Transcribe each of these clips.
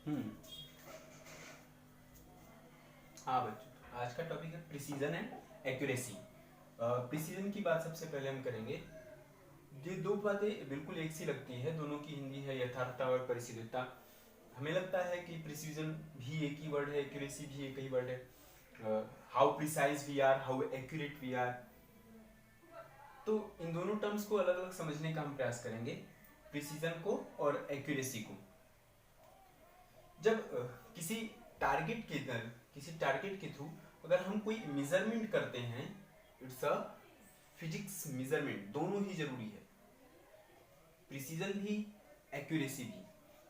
हम्म। हाँ बच्चों, आज का टॉपिक है प्रिसीजन एंड एक्यूरेसी। प्रिसीजन की बात सबसे पहले हम करेंगे। ये दो बातें बिल्कुल एक सी लगती है, दोनों की हिंदी है यथार्थता और परिशुद्धता। हमें लगता है कि प्रिसीजन भी एक ही वर्ड है, एक्यूरेसी भी एक ही वर्ड है। How precise we are, how accurate we are. तो इन दोनों टर्म्स को अलग अलग समझने का हम प्रयास करेंगे, प्रिसीजन को और एक्यूरेसी को। जब किसी टारगेट के किसी टारगेट के थ्रू अगर हम कोई मेजरमेंट करते हैं, इट्स अ फिजिक्स मेजरमेंट, दोनों ही जरूरी है। प्रिसीजन भी, एक्यूरेसी भी,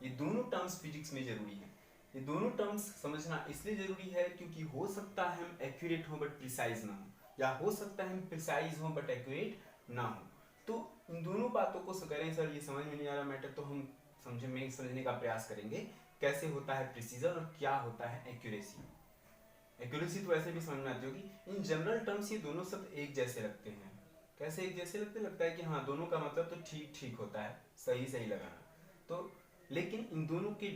ये दोनों टर्म्स फिजिक्स में जरूरी है। ये दोनों टर्म्स समझना इसलिए जरूरी है क्योंकि हो सकता है हम एक्यूरेट हो बट प्रिसाइज ना हो, या हो सकता है हम प्रिसाइज हो बट एक्यूरेट ना हो। तो इन दोनों बातों को करें सर ये समझ में नहीं आ रहा मैटर, तो हम समझने का प्रयास करेंगे कैसे होता है प्रिसीजन और क्या होता है एक्यूरेसी। एक्यूरेसी तो ऐसे भी समझ में आती होगी। इन जनरल टर्म्स ये दोनों शब्द एक जैसे लगते हैं। कैसे एक जैसे लगता है कि हाँ दोनों का मतलब तो ठीक ठीक होता है, सही सही लगाना। तो लेकिन इन दोनों के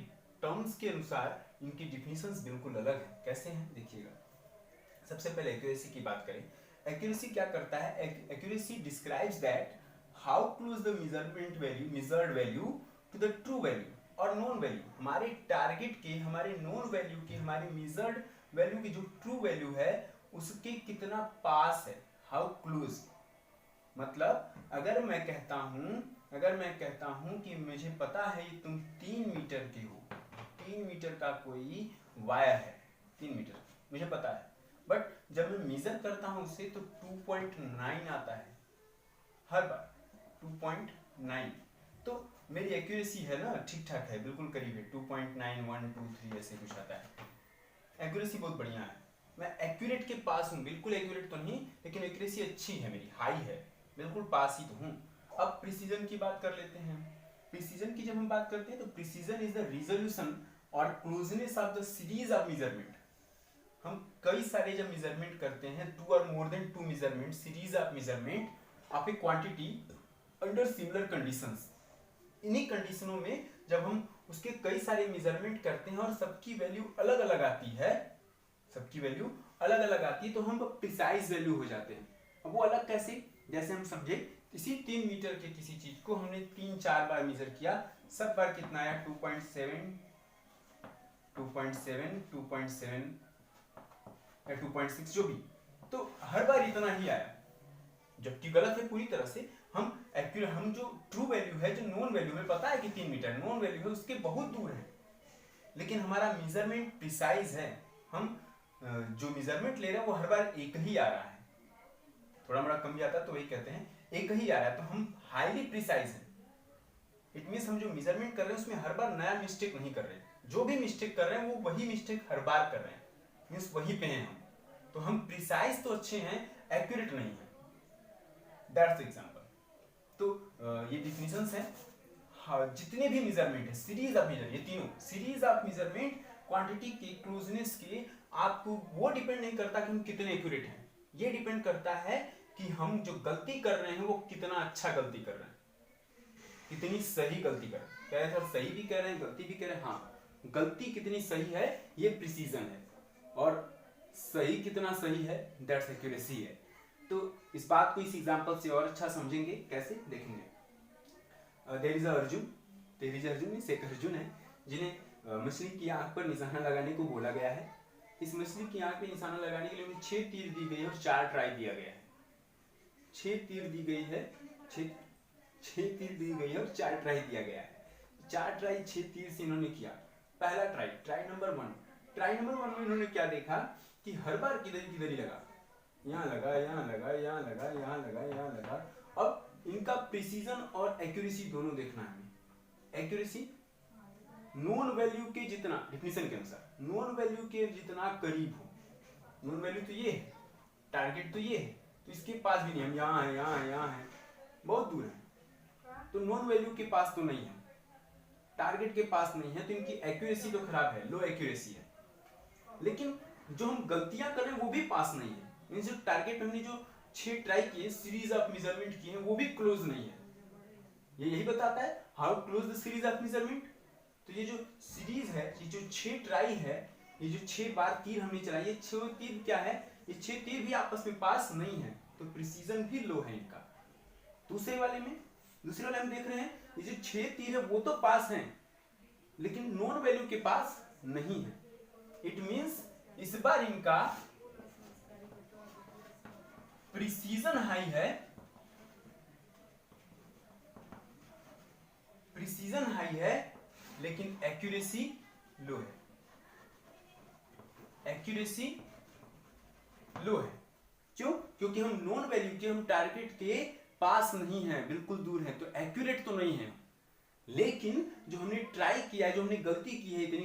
टर्म्स के अनुसार इनकी डिफिनीशंस बिल्कुल अलग है। कैसे हैं देखिएगा। सबसे पहले एक्यूरेसी की बात करें। एक्यूरेसी क्या करता है? Accuracy describes that how close the measurement value, measured value to the true value और नोन वैल्यू, हमारे टारगेट के, हमारे नोन वैल्यू के, हमारे मेजर्ड वैल्यू की जो ट्रू वैल्यू है उसके कितना पास है, हाउ क्लोज। मतलब अगर मैं कहता हूं कि मुझे पता है कि तुम 3 मीटर के हो, 3 मीटर का कोई वायर है, 3 मीटर मुझे पता है, बट जब मैं मेजर करता हूं उसे तो 2.9 आता है हर बार, 2.9। तो मेरी एक्यूरेसी है ना ठीक ठाक है, बिल्कुल करीब है, 2.9123 ऐसे कुछ आता है। एक्यूरेसी बहुत बढ़िया है, मैं एक्यूरेट के पास हूँ, बिल्कुल एक्यूरेट तो नहीं लेकिन एक्यूरेसी अच्छी है मेरी, हाई है, बिल्कुल पास ही तो हूँ। अब प्रिसीजन की बात कर लेते हैं। प्रिसीजन की जब हम बात करते हैं तो प्रिसीजन इज द रिजोल्यूशन और closeness of the series of measurement. हम कई सारे जब मेजरमेंट करते हैं, 2 और more than 2 measurement, series of measurement of A quantity under similar conditions. इन्हीं कंडीशनों में जब हम उसके कई सारे मेजरमेंट करते हैं और सबकी वैल्यू अलग अलग आती है, सबकी वैल्यू अलग अलग आती है, तो हम प्रिसाइज वैल्यू हो जाते हैं। अब वो अलग कैसे? जैसे हम समझे इसी 3 मीटर के किसी चीज को हमने 3-4 बार मेजर किया, सब बार कितना आया? 2.7, 2.7, 2.7 या 2.6 जो भी, तो हर बार इतना ही आया, जबकि गलत है पूरी तरह से। हम जो ट्रू वैल्यू है, जो नोन वैल्यू में पता है कि 3 मीटर नोन वैल्यू है, उसके बहुत दूर है, लेकिन हमारा मेजरमेंट प्रिसाइज है। हम जो मेजरमेंट ले रहे हैं वो हर बार एक ही आ रहा है, थोड़ा बड़ा कम भी आता है तो वही कहते हैं एक ही आ रहा है, तो हम हाईली प्रिसाइज है। इट मीन्स हम जो मेजरमेंट कर रहे हैं उसमें हर बार नया मिस्टेक नहीं कर रहे, जो भी मिस्टेक कर रहे हैं वो वही मिस्टेक हर बार कर रहे हैं, मीन्स वही पे हैं हम। तो हम प्रिसाइज तो अच्छे हैं, एक्यूरेट नहीं है। That's example. तो ये डिफिनेशंस हैं। हाँ, जितने भी मेजरमेंट है, सीरीज ऑफ मेजर, ये तीनों सीरीज ऑफ मेजरमेंट क्वांटिटी के क्लोजनेस के, आपको वो डिपेंड नहीं करता कि हम कितने एक्यूरेट हैं, ये डिपेंड करता है कि हम जो गलती कर रहे हैं वो कितना अच्छा गलती कर रहे हैं, कितनी सही गलती कर रहे हैं। कह रहे सर सही भी कह रहे हैं गलती भी कह रहे हैं, हाँ, गलती कितनी सही है ये प्रिसीजन है, और सही कितना सही है दैट्स एक्यूरेसी है। तो इस बात को इस एग्जांपल से और अच्छा समझेंगे, कैसे देखेंगे। देयर इज अर्जुन, एक अर्जुन है जिन्हें मछली की आंख पर निशाना लगाने को बोला गया है। इस मछली की आंख पे निशाना लगाने के लिए उन्हें 6 तीर दी गई है और 4 ट्राई दिया गया है। 6 तीर दी गई है, 6 तीर दी गई है और 4 ट्राई दिया गया है। 4 ट्राई 6 तीर से इन्होंने किया। पहला ट्राई, ट्राई नंबर 1 में इन्होंने क्या देखा कि हर बार किधर किधर ही लगा, यहाँ लगा, यहाँ लगा, यहाँ लगा, यहाँ लगा, यहाँ लगा। अब इनका प्रिसीजन और एक्यूरेसी दोनों देखना है हमें। एक्यूरेसी नोन वैल्यू के जितना, डिफिनेशन के अनुसार नोन वैल्यू के जितना करीब हो। नोन वैल्यू तो ये है, टारगेट तो ये है, तो इसके पास भी नहीं, हम यहाँ है, यहाँ है, यहाँ है, बहुत दूर है, तो नोन वैल्यू के पास तो नहीं है, टारगेट के पास नहीं है, तो इनकी एक्यूरेसी तो खराब है, लो एक्यूरेसी है। लेकिन जो हम गलतियां कर रहे हैं वो भी पास नहीं है, मींस जो टारगेट हमने जो 6 ट्राई किए, सीरीज ऑफ मेजरमेंट किए हैं, वो भी क्लोज नहीं है। ये यही बताता है how close the series of measurement, तो ये जो सीरीज है, ये जो 6 ट्राई है, ये जो 6 बार तीर हमने चलाई, ये 6 तीर क्या है, ये 6 तीर भी आपस में पास नहीं है, तो प्रिसीजन भी लो है इनका। दूसरे वाले में हम देख रहे हैं ये जो 6 तीर है वो तो पास हैं, लेकिन नॉन वैल्यू के पास नहीं है। इट मींस इस बार इनका प्रिसीजन हाई है, लेकिन एक्यूरेसी लो है, क्यों? क्योंकि हम नॉन वैल्यू के, हम टारगेट के पास नहीं है, बिल्कुल दूर है, तो एक्यूरेट तो नहीं है। लेकिन जो हमने ट्राई किया है, जो हमने गलती की है, इतनी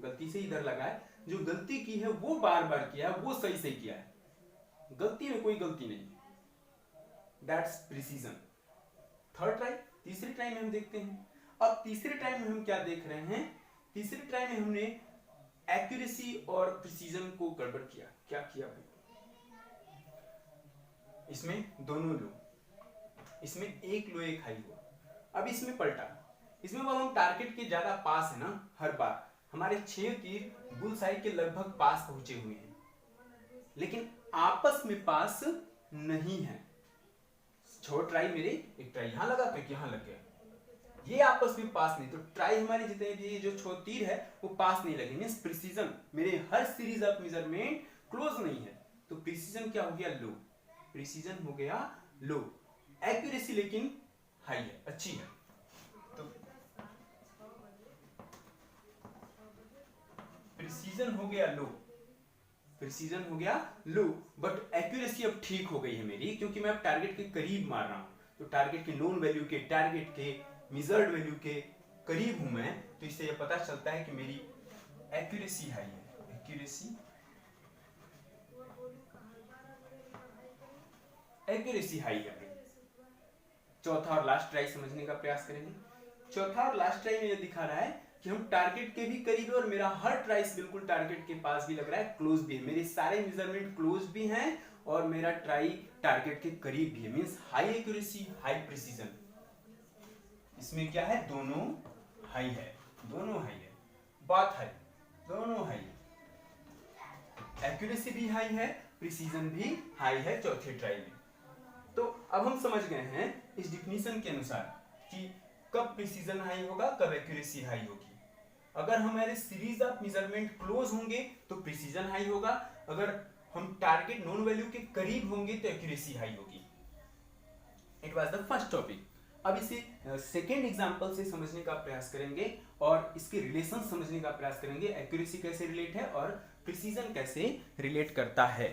गलती से इधर लगा है, जो गलती की है वो बार बार किया है, वो सही किया है, गलती में कोई गलती नहीं, दैट्स प्रिसीजन। थर्ड ट्राई, तीसरी ट्राई में हम देखते हैं। अब तीसरे ट्राई में हम क्या देख रहे हैं, तीसरी ट्राई में हमने एक्यूरेसी और प्रिसीजन को गड़बड़ किया। क्या किया भाई, इसमें दोनों लो, इसमें एक लो एक हाई हुआ। अब इसमें पलटा, इसमें वो हम टारगेट के ज्यादा पास है ना, हर बार हमारे 6 तीर बुल साइड के लगभग पास पहुंचे हुए हैं, लेकिन आपस में पास नहीं है। 6 ट्राई मेरे, एक ट्राई यहां लगा तो एक यहां लग गया, ये आपस में पास नहीं, तो ट्राई हमारे जितने भी जो 6 तीर है वो पास नहीं लगे, मींस प्रिसीजन मेरे हर सीरीज ऑफ मेजरमेंट क्लोज नहीं है, तो प्रिसीजन क्या हो गया, लो, प्रिसीजन हो गया लो। एक्यूरेसी लेकिन हाई है, अच्छी है, तो प्रिसीजन हो गया लो, बट एक्यूरेसी अब ठीक हो गई है मेरी, क्योंकि मैं अब टारगेट के करीब मार रहा हूं, तो टारगेट के नोन वैल्यू के, टारगेट के मेजर्ड वैल्यू के करीब हूं मैं, तो इससे यह पता चलता है कि मेरी एक्यूरेसी हाई है, एक्यूरेसी हाई है। चौथा और लास्ट ट्राई समझने का प्रयास करेंगे। चौथा और लास्ट ट्राई में यह दिखा रहा है कि हम टारगेट के भी करीब है, और मेरा हर ट्राइस बिल्कुल टारगेट के पास भी लग रहा है, क्लोज भी है, मेरे सारे मेजरमेंट क्लोज भी हैं, और मेरा ट्राई टारगेट के करीब भी है, means high accuracy high precision. इसमें क्या है, दोनों हाई है, बात है, दोनों हाई है, एक्यूरेसी भी हाई है, प्रिसीजन भी हाई है चौथे ट्राई में। तो अब हम समझ गए हैं इस डिफिनीशन के अनुसार कि कब प्रिसीजन हाई होगा, कब एक्यूरेसी हाई होगी। अगर हमारे सीरीज ऑफ मेजरमेंट क्लोज होंगे तो प्रिसीजन हाई होगा, अगर हम टारगेट नॉन वैल्यू के करीब होंगे तो एक्यूरेसी हाई होगी। It was the first topic. अब इसे सेकेंड एग्जांपल से समझने का प्रयास करेंगे और इसके रिलेशन समझने का प्रयास करेंगे, एक्यूरेसी कैसे रिलेट है और प्रिसीजन कैसे रिलेट करता है।